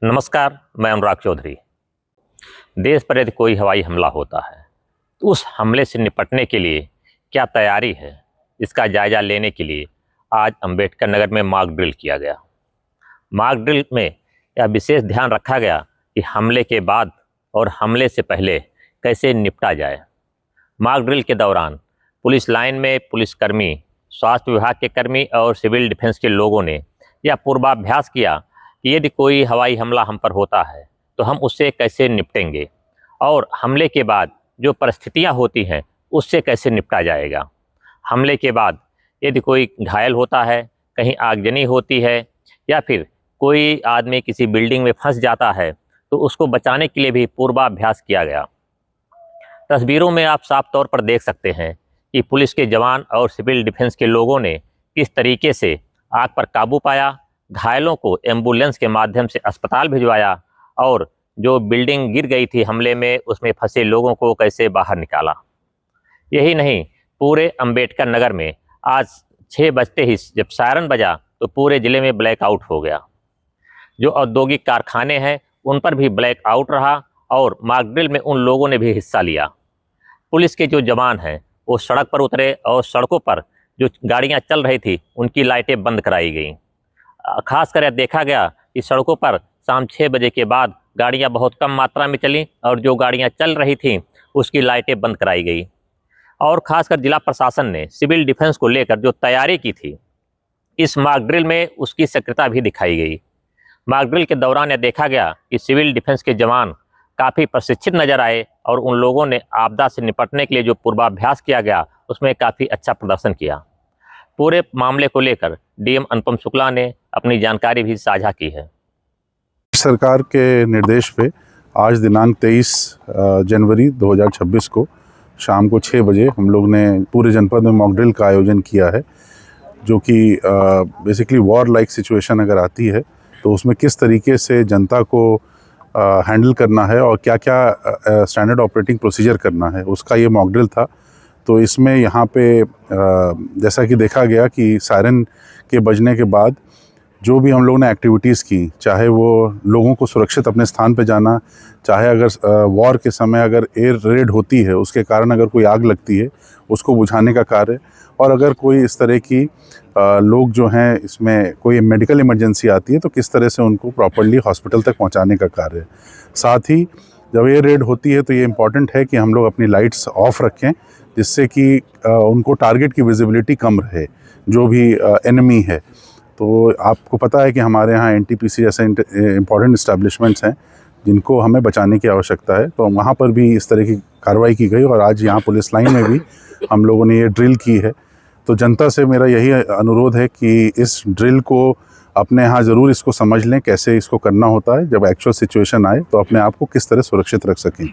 नमस्कार, मैं अनुराग चौधरी। देश पर यदि कोई हवाई हमला होता है तो उस हमले से निपटने के लिए क्या तैयारी है, इसका जायज़ा लेने के लिए आज अंबेडकर नगर में मॉक ड्रिल किया गया। मॉक ड्रिल में यह विशेष ध्यान रखा गया कि हमले के बाद और हमले से पहले कैसे निपटा जाए। मॉक ड्रिल के दौरान पुलिस लाइन में पुलिसकर्मी, स्वास्थ्य विभाग के कर्मी और सिविल डिफेंस के लोगों ने यह पूर्वाभ्यास किया कि यदि कोई हवाई हमला हम पर होता है तो हम उससे कैसे निपटेंगे और हमले के बाद जो परिस्थितियां होती हैं उससे कैसे निपटा जाएगा। हमले के बाद यदि कोई घायल होता है, कहीं आगजनी होती है या फिर कोई आदमी किसी बिल्डिंग में फंस जाता है तो उसको बचाने के लिए भी पूर्वाभ्यास किया गया। तस्वीरों में आप साफ तौर पर देख सकते हैं कि पुलिस के जवान और सिविल डिफेंस के लोगों ने किस तरीके से आग पर काबू पाया, घायलों को एम्बुलेंस के माध्यम से अस्पताल भिजवाया और जो बिल्डिंग गिर गई थी हमले में उसमें फंसे लोगों को कैसे बाहर निकाला। यही नहीं, पूरे अंबेडकर नगर में आज 6 बजते ही जब सायरन बजा तो पूरे ज़िले में ब्लैकआउट हो गया। जो औद्योगिक कारखाने हैं उन पर भी ब्लैकआउट रहा और मॉक ड्रिल में उन लोगों ने भी हिस्सा लिया। पुलिस के जो जवान हैं वो सड़क पर उतरे और सड़कों पर जो गाड़ियाँ चल रही थी उनकी लाइटें बंद कराई गई। खासकर देखा गया कि सड़कों पर शाम 6 बजे के बाद गाड़ियां बहुत कम मात्रा में चलीं और जो गाड़ियां चल रही थीं उसकी लाइटें बंद कराई गई। और खासकर जिला प्रशासन ने सिविल डिफेंस को लेकर जो तैयारी की थी इस मॉक ड्रिल में उसकी सक्रियता भी दिखाई गई। मॉक ड्रिल के दौरान यह देखा गया कि सिविल डिफेंस के जवान काफ़ी प्रशिक्षित नजर आए और उन लोगों ने आपदा से निपटने के लिए जो पूर्वाभ्यास किया गया उसमें काफ़ी अच्छा प्रदर्शन किया। पूरे मामले को लेकर डीएम अनुपम शुक्ला ने अपनी जानकारी भी साझा की है। सरकार के निर्देश पे आज दिनांक 23 जनवरी 2026 को शाम को 6 बजे हम लोग ने पूरे जनपद में मॉक ड्रिल का आयोजन किया है, जो कि बेसिकली वॉर लाइक सिचुएशन अगर आती है तो उसमें किस तरीके से जनता को हैंडल करना है और क्या क्या स्टैंडर्ड ऑपरेटिंग प्रोसीजर करना है, उसका ये मॉक ड्रिल था। तो इसमें यहाँ पे जैसा कि देखा गया कि सायरन के बजने के बाद जो भी हम लोगों ने एक्टिविटीज़ की, चाहे वो लोगों को सुरक्षित अपने स्थान पे जाना, चाहे अगर वॉर के समय अगर एयर रेड होती है उसके कारण अगर कोई आग लगती है उसको बुझाने का कार्य, और अगर कोई इस तरह की लोग जो हैं इसमें कोई मेडिकल इमरजेंसी आती है तो किस तरह से उनको प्रॉपर्ली हॉस्पिटल तक पहुंचाने का कार्य। साथ ही जब एयर रेड होती है तो ये इम्पॉर्टेंट है कि हम लोग अपनी लाइट्स ऑफ रखें जिससे कि उनको टारगेट की विजिबिलिटी कम रहे, जो भी एनिमी है। तो आपको पता है कि हमारे यहाँ एनटीपीसी जैसे इम्पॉर्टेंट इस्टेब्लिशमेंट्स हैं जिनको हमें बचाने की आवश्यकता है, तो वहाँ पर भी इस तरह की कार्रवाई की गई और आज यहाँ पुलिस लाइन में भी हम लोगों ने ये ड्रिल की है। तो जनता से मेरा यही अनुरोध है कि इस ड्रिल को अपने यहाँ ज़रूर इसको समझ लें, कैसे इसको करना होता है, जब एक्चुअल सिचुएशन आए तो अपने आप को किस तरह सुरक्षित रख सकें।